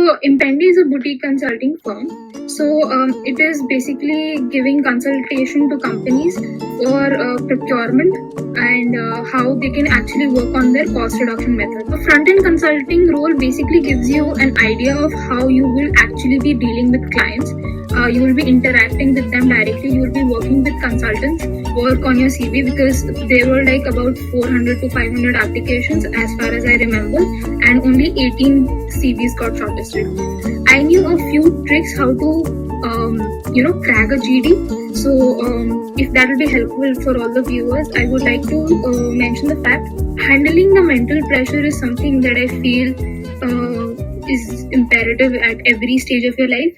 Impendi is a boutique consulting firm. It is basically giving consultation to companies for procurement and how they can actually work on their cost reduction method. A front-end consulting role basically gives you an idea of how you will actually be dealing with clients. You will be interacting with them directly. You will be working with consultants, work on your CV because there were like about 400 to 500 applications as far as I remember, and only 18 CVs got shortlisted. I knew a few tricks how to crack a GD. If that will be helpful for all the viewers, I would like to mention the fact handling the mental pressure is something that I feel is imperative at every stage of your life.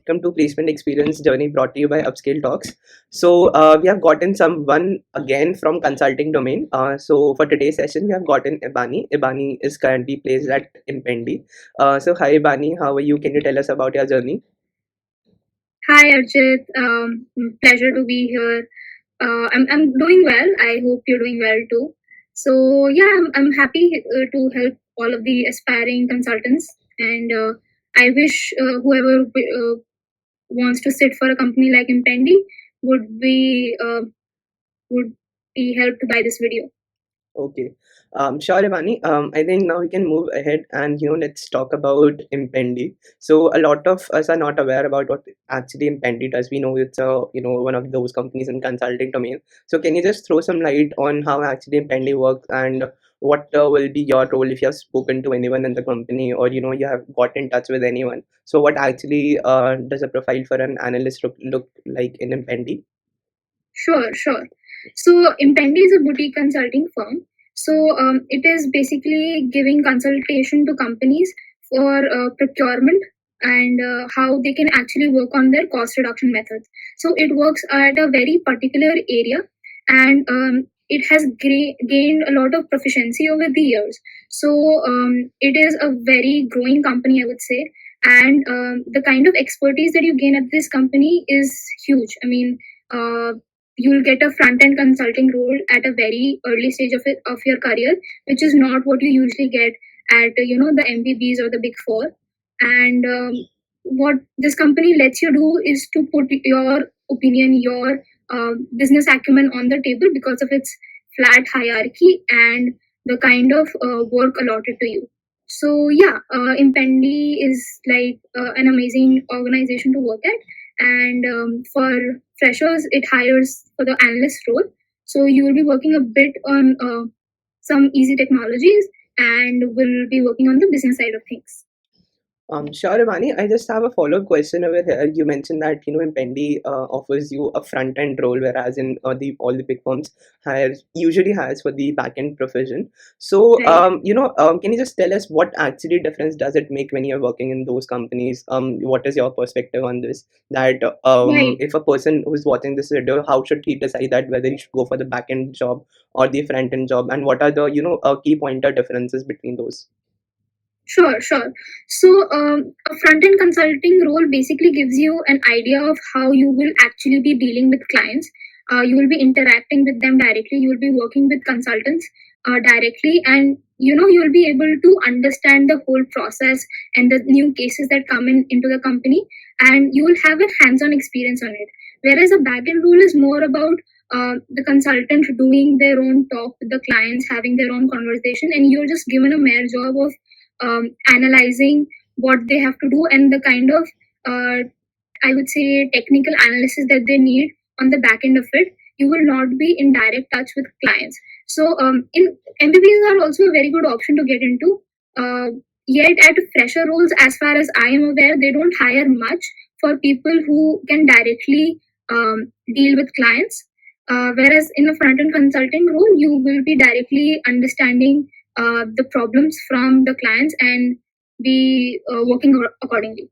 Welcome to Placement Experience Journey brought to you by UpScale Talks. We have gotten someone again from consulting domain. So for today's session, we have gotten Ebani. Ebani is currently placed at Impendi. Hi Ebani, how are you? Can you tell us about your journey? Hi Arjit, pleasure to be here. I'm doing well. I hope you're doing well too. So yeah, I'm happy to help all of the aspiring consultants, and I wish whoever wants to sit for a company like Impendi would be helped by this video. Okay. Sure, Ebani. I think now we can move ahead and let's talk about Impendi. So a lot of us are not aware about what actually Impendi does. We know it's one of those companies in consulting domain. So can you just throw some light on how actually Impendi works and what will be your role if you have spoken to anyone in the company or you have got in touch with anyone? So what actually does a profile for an analyst look like in Impendi? Sure. So Impendi is a boutique consulting firm. It is basically giving consultation to companies for procurement and how they can actually work on their cost reduction methods. So it works at a very particular area, and it has gained a lot of proficiency over the years. It is a very growing company, I would say, and the kind of expertise that you gain at this company is huge. I mean, you'll get a front end consulting role at a very early stage of your career, which is not what you usually get at the MBBs or the Big Four. And what this company lets you do is to put your opinion, your business acumen on the table because of its flat hierarchy and the kind of work allotted to you. So yeah, Impendi is like an amazing organization to work at, and for freshers it hires for the analyst role. So you will be working a bit on some easy technologies and will be working on the business side of things. Sure, Imani. I just have a follow-up question over here. You mentioned that Impendi offers you a front-end role, whereas in all the big firms usually hires for the back-end provision. So, Right. can you just tell us what actually difference does it make when you're working in those companies? What is your perspective on this? That Right. if a person who's watching this video, how should he decide that whether he should go for the back-end job or the front-end job, and what are the key pointer differences between those? Sure. A front-end consulting role basically gives you an idea of how you will actually be dealing with clients. You will be interacting with them directly. You will be working with consultants directly, and you will be able to understand the whole process and the new cases that come into the company, and you will have a hands-on experience on it. Whereas a back-end role is more about the consultant doing their own talk with the clients, having their own conversation, and you're just given a mere job of analyzing what they have to do and the kind of I would say technical analysis that they need on the back end of it. You will not be in direct touch with clients. In MBBs are also a very good option to get into. Yet at fresher roles, as far as I am aware, they don't hire much for people who can directly deal with clients. Whereas in a front end consulting role, you will be directly understanding the problems from the clients and be working accordingly.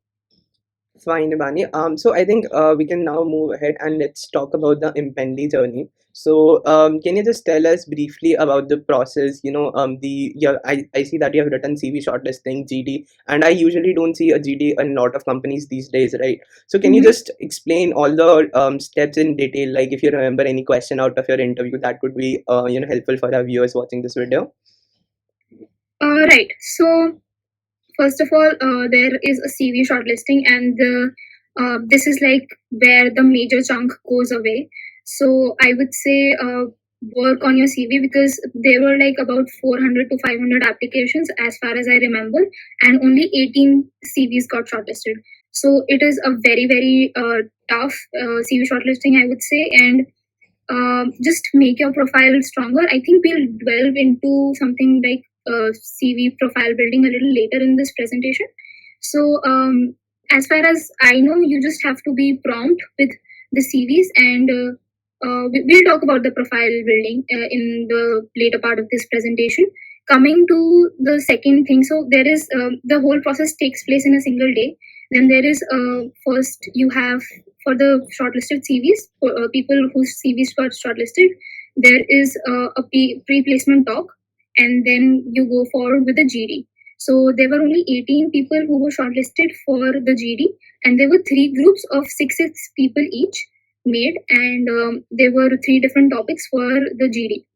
Fine, Imani. So I think we can now move ahead and let's talk about the Impendi journey. So, can you just tell us briefly about the process? I see that you have written CV shortlisting, GD, and I usually don't see a GD in a lot of companies these days, right? So, can you Mhm. just explain all the steps in detail? Like, if you remember any question out of your interview, that could be helpful for our viewers watching this video. Right. So first of all, there is a CV shortlisting, and this is like where the major chunk goes away. So I would say work on your CV, because there were like about 400 to 500 applications as far as I remember, and only 18 CVs got shortlisted. So it is a very, very tough CV shortlisting, I would say, and just make your profile stronger. I think we'll delve into something like CV profile building a little later in this presentation. So, as far as I know, you just have to be prompt with the CVs, and we'll talk about the profile building in the later part of this presentation. Coming to the second thing, so there is the whole process takes place in a single day. Then there is first you have, for the shortlisted CVs, for people whose CVs got shortlisted, there is pre-placement talk, and then you go forward with the GD. So there were only 18 people who were shortlisted for the GD, and there were three groups of six people each made, and there were three different topics for the GD.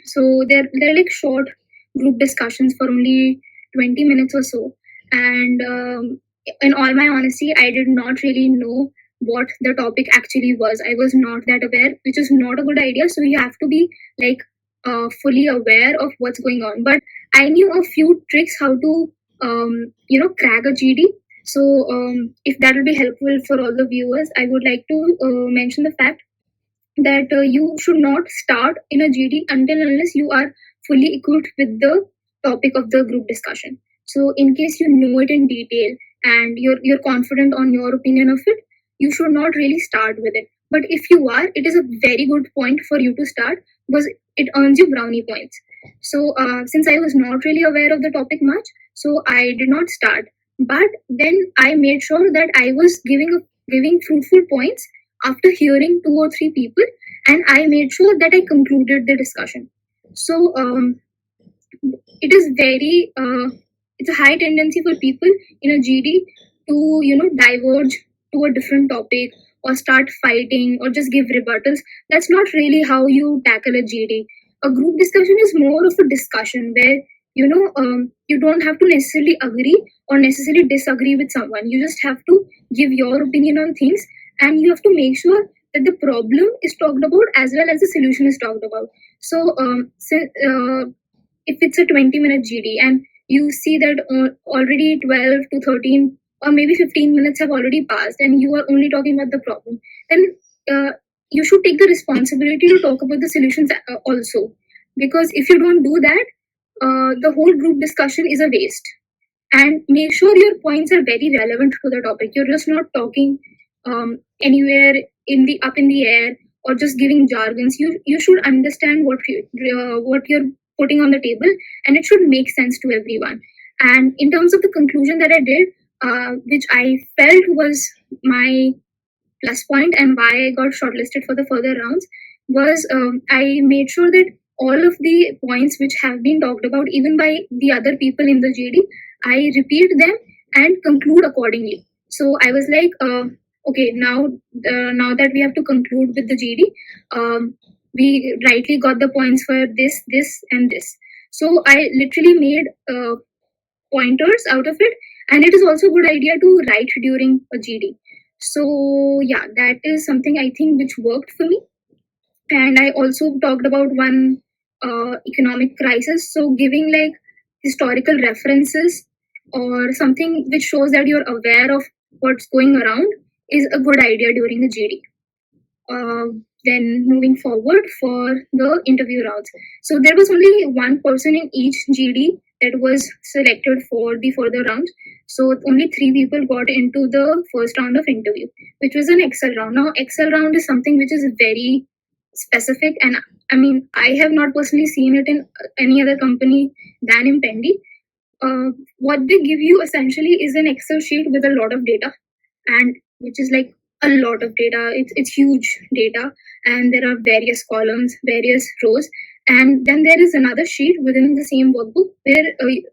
So they're like short group discussions for only 20 minutes or so. And in all my honesty, I did not really know what the topic actually was. I was not that aware, which is not a good idea. So you have to be like fully aware of what's going on. But I knew a few tricks how to crack a GD. So if that will be helpful for all the viewers, I would like to mention the fact that you should not start in a GD until unless you are fully equipped with the topic of the group discussion. So, in case you know it in detail and you're confident on your opinion of it, you should not really start with it. But if you are, it is a very good point for you to start, because it earns you brownie points. So, since I was not really aware of the topic much, so I did not start. But then I made sure that I was giving fruitful points after hearing two or three people, and I made sure that I concluded the discussion. So it is very it's a high tendency for people in a GD to diverge to a different topic, or start fighting, or just give rebuttals. That's not really how you tackle a GD. A group discussion is more of a discussion where you don't have to necessarily agree or necessarily disagree with someone. You just have to give your opinion on things, and you have to make sure that the problem is talked about as well as the solution is talked about. So, if it's a 20-minute GD and you see that already 12 to 13 or maybe 15 minutes have already passed and you are only talking about the problem, then you should take the responsibility to talk about the solutions also. Because if you don't do that, the whole group discussion is a waste. And make sure your points are very relevant to the topic. You're just not talking anywhere in the up in the air, or just giving jargons. You should understand what you're putting on the table, and it should make sense to everyone. And in terms of the conclusion that I did, which I felt was my plus point and why I got shortlisted for the further rounds, was I made sure that all of the points which have been talked about, even by the other people in the GD, I repeat them and conclude accordingly. So I was like, okay, now that we have to conclude with the GD, we rightly got the points for this, and this. So I literally made pointers out of it, and it is also a good idea to write during a GD. So yeah, that is something I think which worked for me. And I also talked about one economic crisis, so giving like historical references or something which shows that you're aware of what's going around is a good idea during the GD. Then moving forward for the interview rounds. So there was only one person in each GD that was selected for the further rounds. So only three people got into the first round of interview, which was an Excel round. Now, Excel round is something which is very specific, and I mean, I have not personally seen it in any other company than Impendi. What they give you essentially is an Excel sheet with a lot of data, and which is like a lot of data. It's huge data, and there are various columns, various rows, and then there is another sheet within the same workbook where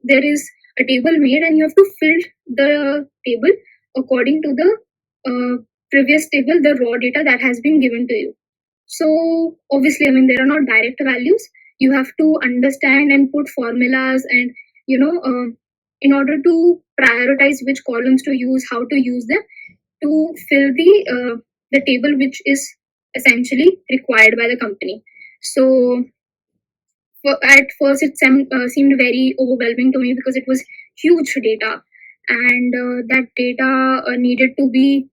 there is a table made, and you have to fill the table according to the previous table, the raw data that has been given to you. So obviously, I mean, there are not direct values. You have to understand and put formulas, and in order to prioritize which columns to use, how to use them to fill the table which is essentially required by the company. So at first it seemed very overwhelming to me because it was huge data, and that data needed to be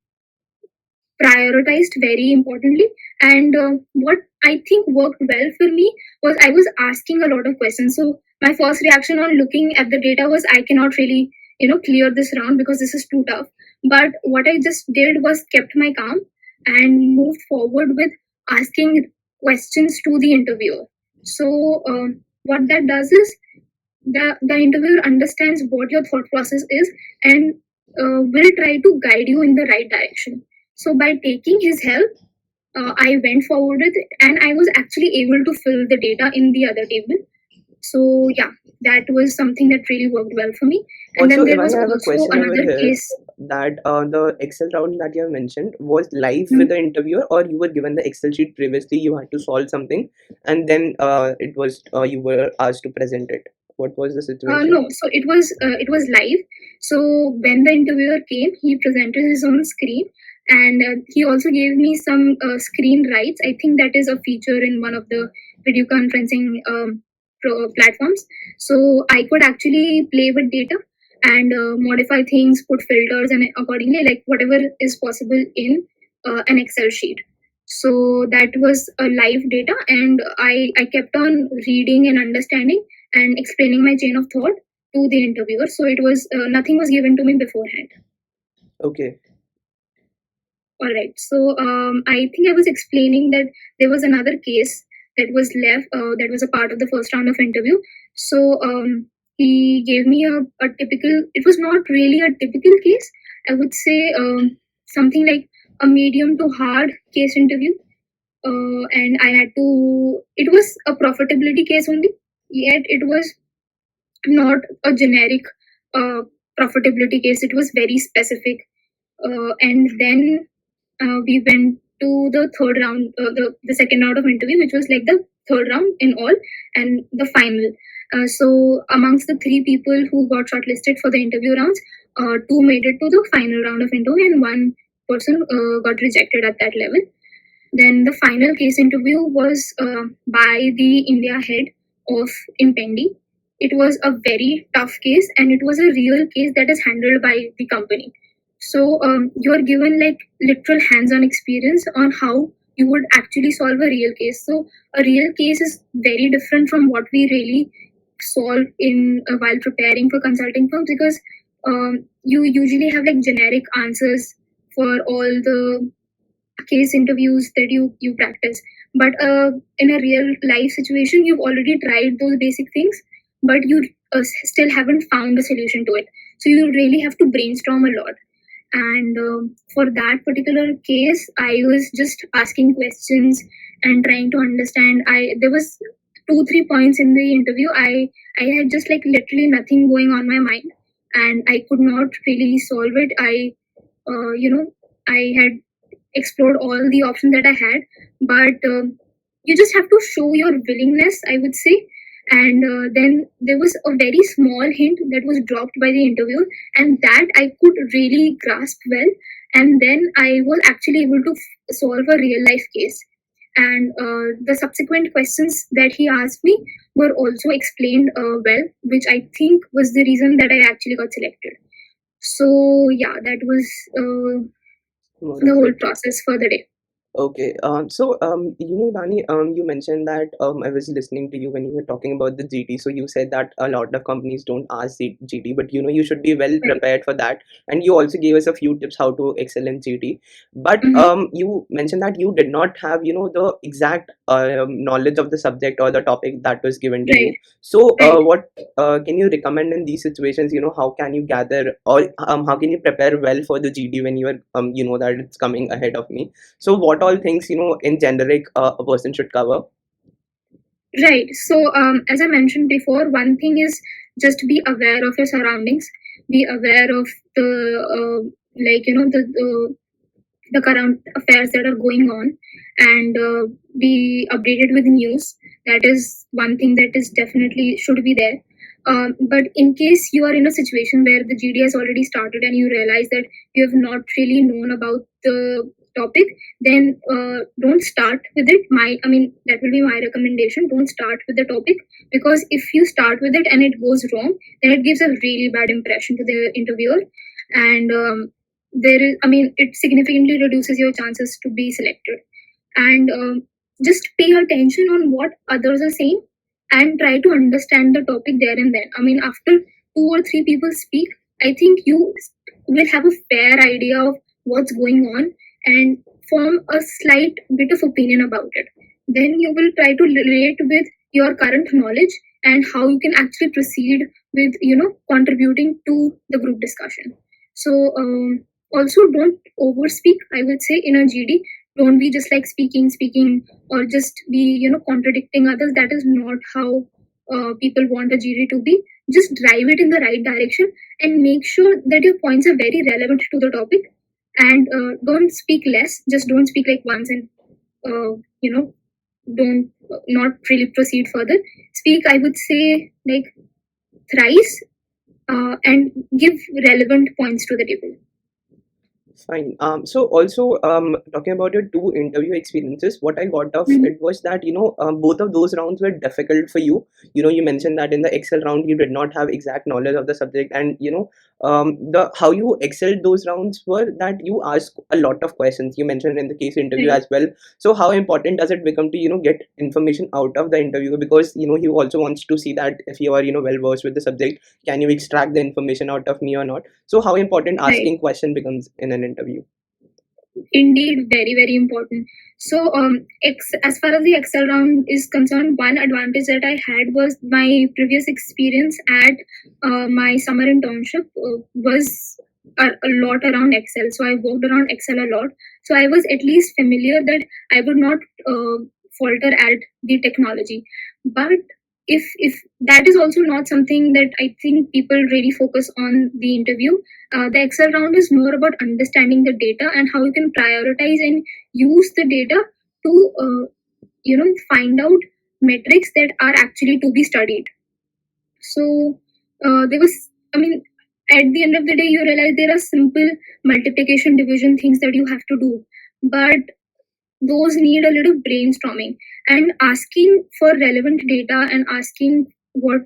prioritized very importantly. And what I think worked well for me was I was asking a lot of questions. So my first reaction on looking at the data was I cannot really clear this round because this is too tough. But what I just did was kept my calm and moved forward with asking questions to the interviewer. So what that does is the interviewer understands what your thought process is, and will try to guide you in the right direction. So by taking his help, I went forward with it, and I was actually able to fill the data in the other table. So yeah, that was something that really worked well for me. And Also, then there if I was have a also question over another here, case. that the Excel round that you have mentioned was live Hmm. with the interviewer, or you were given the Excel sheet previously, you had to solve something, and then it was you were asked to present it. What was the situation? No, so it was live. So when the interviewer came, he presented his own screen, and he also gave me some screen rights. I think that is a feature in one of the video conferencing platforms. So I could actually play with data and modify things, put filters, and accordingly, like whatever is possible in an Excel sheet. So that was a live data, and I kept on reading and understanding and explaining my chain of thought to the interviewer. So it was nothing was given to me beforehand. Okay. All right. So I think I was explaining that there was another case that was left, that was a part of the first round of interview. So he gave me a typical. It was not really a typical case. I would say something like a medium to hard case interview. And I had to. It was a profitability case only. Yet it was not a generic profitability case. It was very specific. And then we went to the third round, the second round of interview, which was like the third round in all, and the final. So amongst the three people who got shortlisted for the interview rounds, two made it to the final round of interview, and one person got rejected at that level. Then the final case interview was by the India head of Impendi. It was a very tough case, and it was a real case that is handled by the company. So you are given like literal hands-on experience on how you would actually solve a real case. So a real case is very different from what we really solve in while preparing for consulting firms, because you usually have like generic answers for all the case interviews that you practice. But in a real life situation, you've already tried those basic things, but you still haven't found a solution to it. So you really have to brainstorm a lot. And for that particular case, I was just asking questions and trying to understand. I There was 2-3 points in the interview. I had just like literally nothing going on my mind, and I could not really solve it. I had explored all the options that I had, but you just have to show your willingness, I would say. And then there was a very small hint that was dropped by the interviewer, and that I could really grasp well. And then I was actually able to solve a real life case. And the subsequent questions that he asked me were also explained well, which I think was the reason that I actually got selected. So yeah, that was More the of whole it. process for the day. Okay. Ibani, you mentioned that I was listening to you when you were talking about the GT. So you said that a lot of companies don't ask GT, but you should be well Right. prepared for that. And you also gave us a few tips how to excel in GT. But Mm-hmm. you mentioned that you did not have the exact knowledge of the subject or the topic that was given to Right. you. So Right. what can you recommend in these situations? How can you gather, or how can you prepare well for the GT when you are you know that it's coming ahead of me? So, what all things in generic a person should cover? Right. So, as I mentioned before, one thing is just be aware of your surroundings. Be aware of the the current affairs that are going on, and be updated with news. That is one thing that is definitely should be there. But in case you are in a situation where the GD has already started and you realize that you have not really known about the topic, then don't start with it. That will be my recommendation. Don't start with the topic, because if you start with it and it goes wrong, then it gives a really bad impression to the interviewer, and it significantly reduces your chances to be selected. And just pay attention on what others are saying and try to understand the topic there and then. After two or three people speak, I think you will have a fair idea of what's going on and form a slight bit of opinion about it. Then you will try to relate with your current knowledge and how you can actually proceed with contributing to the group discussion. So also don't overspeak, I would say, in a GD. Don't be just like speaking, or just be contradicting others. That is not how people want a GD to be. Just drive it in the right direction and make sure that your points are very relevant to the topic. And don't speak less. Just don't speak like once, and uh, you know don't not really proceed further. Speak, I would say, like thrice, and give relevant points to the table. Fine. So also, talking about your two interview experiences, what I got of Mhm. it was that both of those rounds were difficult for you. You mentioned that in the Excel round you did not have exact knowledge of the subject, and the how you excelled those rounds were that you asked a lot of questions. You mentioned in the case interview Right. as well. So how important does it become to get information out of the interview, because he also wants to see that if you are well versed with the subject, can you extract the information out of me or not? So how important Right. asking question becomes in an interview? Indeed, very, very important. So, as far as the Excel round is concerned, one advantage that I had was my previous experience at my summer internship was a lot around Excel. So, I worked around Excel a lot. So, I was at least familiar that I would not falter at the technology. But if that is also not something that I think people really focus on the interview, the Excel round is more about understanding the data and how you can prioritize and use the data to find out metrics that are actually to be studied. So there was, at the end of the day, you realize there are simple multiplication, division things that you have to do, but those need a little brainstorming and asking for relevant data and asking what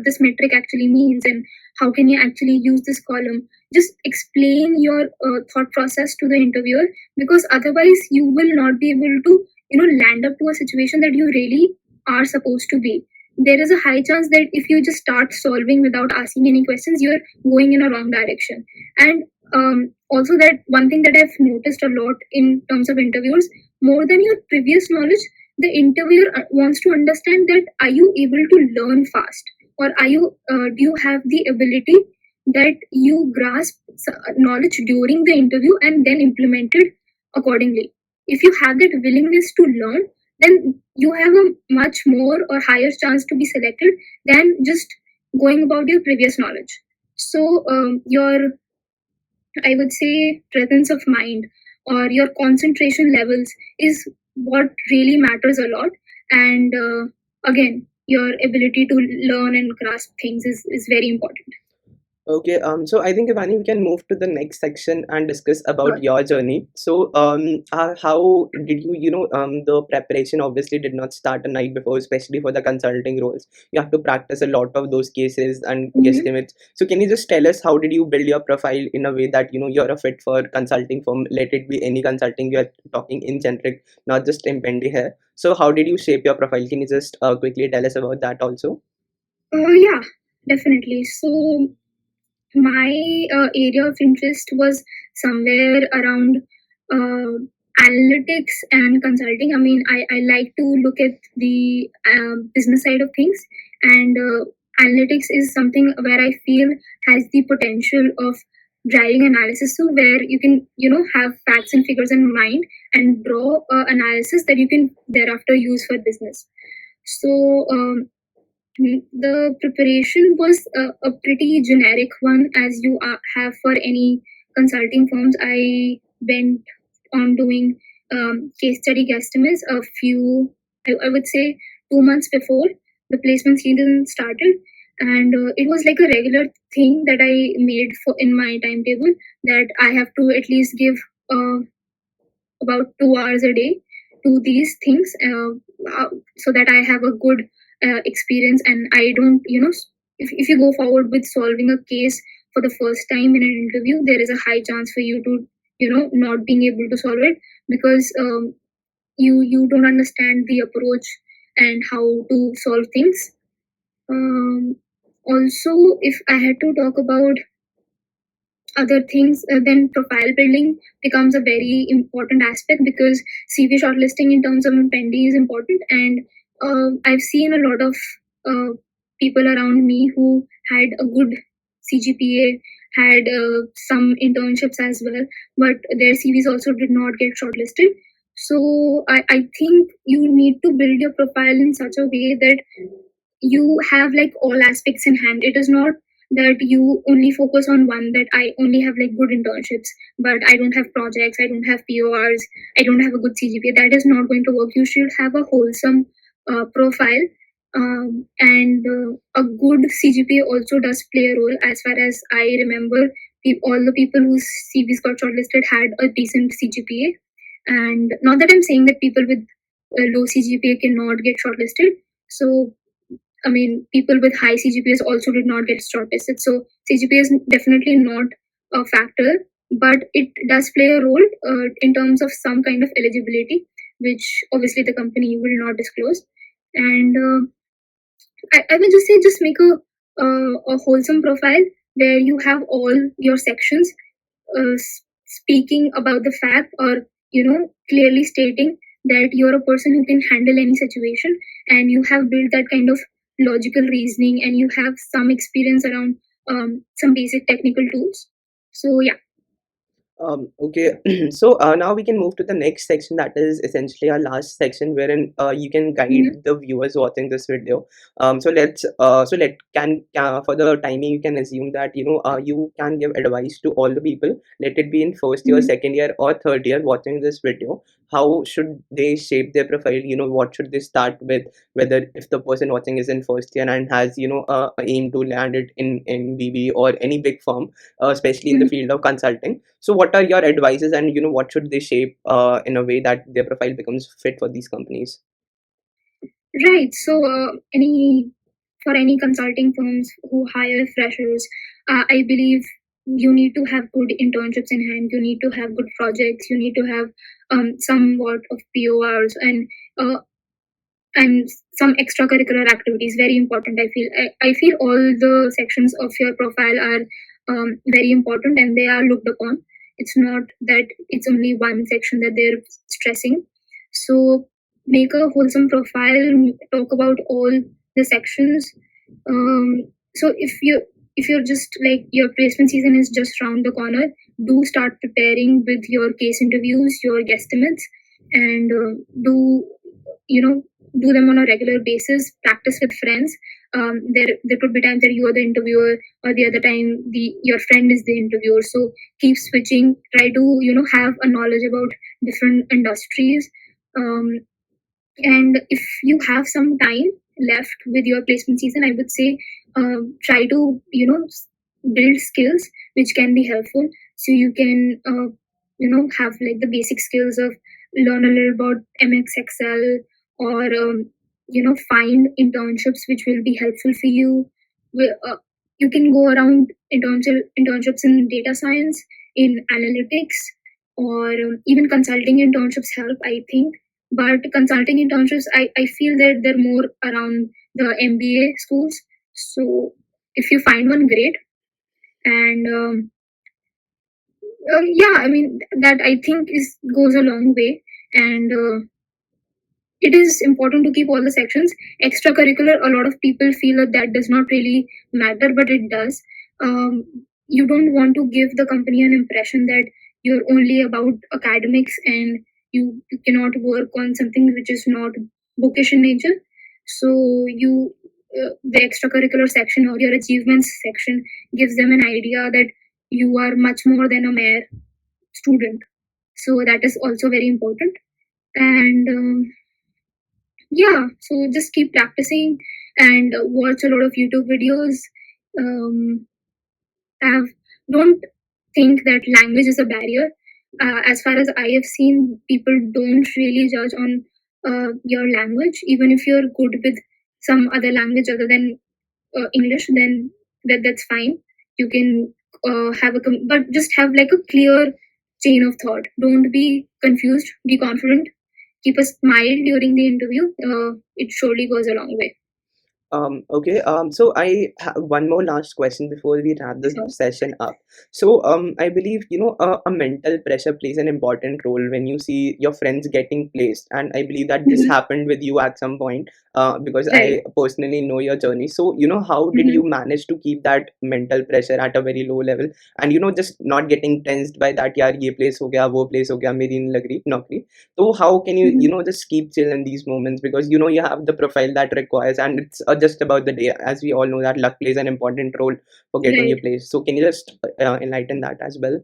this metric actually means and how can you actually use this column. Just explain your thought process to the interviewer, because otherwise you will not be able to land up to a situation that you really are supposed to be. There is a high chance that if you just start solving without asking any questions, you're going in a wrong direction. And also, that one thing that I've noticed a lot in terms of interviews, more than your previous knowledge, the interviewer wants to understand that are you able to learn fast, or are you do you have the ability that you grasp knowledge during the interview and then implement it accordingly. If you have that willingness to learn, then you have a much more or higher chance to be selected than just going about your previous knowledge. So your, I would say, presence of mind or your concentration levels is what really matters a lot. And again, your ability to learn and grasp things is very important. Okay, so I think Ivani, we can move to the next section and discuss about Sure. your journey. So, how did you, the preparation obviously did not start a night before, especially for the consulting roles. You have to practice a lot of those cases and Mhm. guesstimates. So, can you just tell us how did you build your profile in a way that you're a fit for consulting firm? Let it be any consulting. We are talking in generic, not just Impendi here. So, how did you shape your profile? Can you just quickly tell us about that also? Yeah, definitely. So my area of interest was somewhere around uh, analytics and consulting. I mean, I like to look at the business side of things, and analytics is something where I feel has the potential of driving analysis, so where you can have facts and figures in mind and draw analysis that you can thereafter use for business. So the preparation was a pretty generic one, as you have for any consulting firms. I went on doing case study guesstimates a few, I would say, 2 months before the placement season started, and it was like a regular thing that I made for in my timetable, that I have to at least give uh, about 2 hours a day to these things, so that I have a good experience, and I don't, if you go forward with solving a case for the first time in an interview, there is a high chance for you to, not being able to solve it, because you don't understand the approach and how to solve things. Um, Also, if I had to talk about other things, then profile building becomes a very important aspect, because CV shortlisting in terms of Impendi is important. And I've seen a lot of uh, people around me who had a good CGPA, had some internships as well, but their CVs also did not get shortlisted. So I think you need to build your profile in such a way that you have like all aspects in hand. It is not that you only focus on one, that I only have like good internships but I don't have projects, I don't have PORs, I don't have a good CGPA. That is not going to work. You should have a wholesome profile, and a good CGPA also does play a role. As far as I remember, all the people whose CVs got shortlisted had a decent CGPA. And not that I'm saying that people with low CGPA cannot get shortlisted. So I mean, people with high CGPAs also did not get shortlisted. So CGPA is definitely not a factor, but it does play a role in terms of some kind of eligibility, which obviously the company will not disclose. And I will just say, just make a wholesome profile where you have all your sections speaking about the fact, or clearly stating that you're a person who can handle any situation, and you have built that kind of logical reasoning, and you have some experience around some basic technical tools. So yeah. Okay, so now we can move to the next section, that is essentially our last section, wherein you can guide Mhm. the viewers watching this video. So let's so let can for the timing, you can assume that you can give advice to all the people. Let it be in first year, Mhm. second year, or third year watching this video. How should they shape their profile? What should they start with? Whether if the person watching is in first year and has aim to land it in BB or any big firm, especially in the Mhm. field of consulting. So, what are your advices, and what should they shape in a way that their profile becomes fit for these companies? Right. So, any for any consulting firms who hire freshers, I believe you need to have good internships in hand. You need to have good projects. You need to have somewhat of PORs, uh, and some extracurricular activities. Very important. I feel all the sections of your profile are very important, and they are looked upon. It's not that it's only one section that they're stressing. So make a wholesome profile, talk about all the sections. So if you're just like, your placement season is just around the corner, do start preparing with your case interviews, your guesstimates, and do you know do them on a regular basis. Practice with friends. There could be times that you are the interviewer, or the other time the your friend is the interviewer. So keep switching. Try to have a knowledge about different industries. And if you have some time left with your placement season, I would say try to build skills which can be helpful. So you can have like the basic skills of learn a little about MX Excel, or find internships which will be helpful for you. You can go around internships in data science, in analytics, or even consulting internships help, I think. But consulting internships, I feel that they're more around the MBA schools. So if you find one, great. And yeah, I mean, that I think is goes a long way. And it is important to keep all the sections extracurricular. A lot of people feel that that does not really matter, but it does. You don't want to give the company an impression that you're only about academics, and you cannot work on something which is not bookish in nature. So the extracurricular section or your achievements section gives them an idea that you are much more than a mere student. So that is also very important. And yeah, so just keep practicing and watch a lot of YouTube videos. Have Don't think that language is a barrier. As far as I have seen, people don't really judge on your language. Even if you're good with some other language other than English, then that's fine. You can but just have like a clear chain of thought. Don't be confused. Be confident. Keep a smile during the interview. It surely goes a long way. Okay. So I have one more last question before we wrap this Sure. session up. So I believe a mental pressure plays an important role when you see your friends getting placed, and I believe that this Mhm. happened with you at some point. Because Right. I personally know your journey. So how did Mhm. you manage to keep that mental pressure at a very low level, and just not getting tensed by that? यार ये place हो गया, वो place हो गया, मेरी नहीं लग रही नौकरी. So how can you Mhm. just keep chill in these moments, because you have the profile that requires, and it's just about the day, as we all know that luck plays an important role for getting Right. you placed. So can you just enlighten that as well?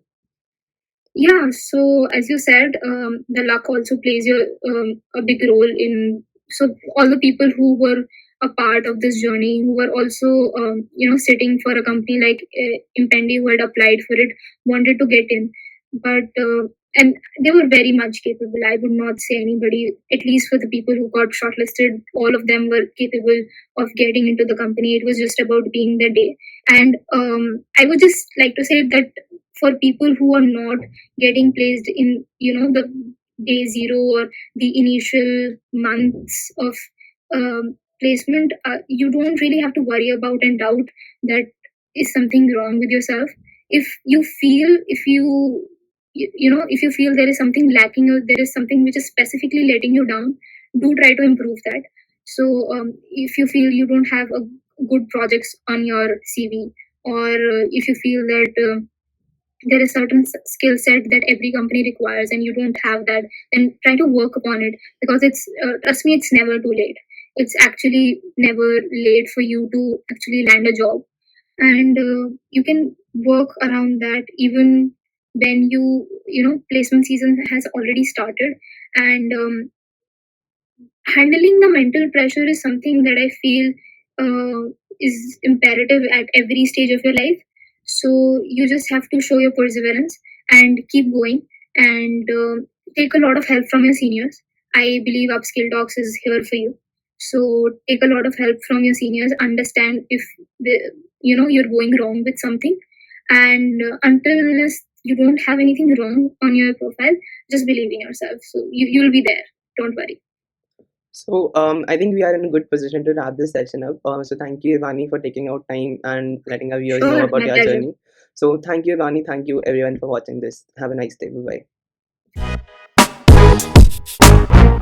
Yeah. So as you said, the luck also plays a big role in. So all the people who were a part of this journey, who were also sitting for a company like Impendi, who had applied for it, wanted to get in, but and they were very much capable. I would not say anybody, at least for the people who got shortlisted, all of them were capable of getting into the company. It was just about being the day. And I would just like to say that for people who are not getting placed in the day zero or the initial months of placement, you don't really have to worry about and doubt that is something wrong with yourself. If you feel, if you feel there is something lacking, or there is something which is specifically letting you down, do try to improve that. So if you feel you don't have a good projects on your CV, or if you feel that there is certain skill set that every company requires and you don't have that, then try to work upon it, because it's trust me, it's never too late. It's actually never late for you to actually land a job. And you can work around that even when placement season has already started. And handling the mental pressure is something that I feel is imperative at every stage of your life. So you just have to show your perseverance and keep going, and take a lot of help from your seniors. I believe UpScale Talks is here for you. So take a lot of help from your seniors. Understand if you're going wrong with something, and until unless you don't have anything wrong on your profile, just believe in yourself. So you'll be there. Don't worry. So I think we are in a good position to wrap this session up. So thank you, Ivani, for taking out time and letting our viewers know Sure, about my your pleasure. journey. So thank you, Ivani. Thank you, everyone, for watching this. Have a nice day. Bye bye.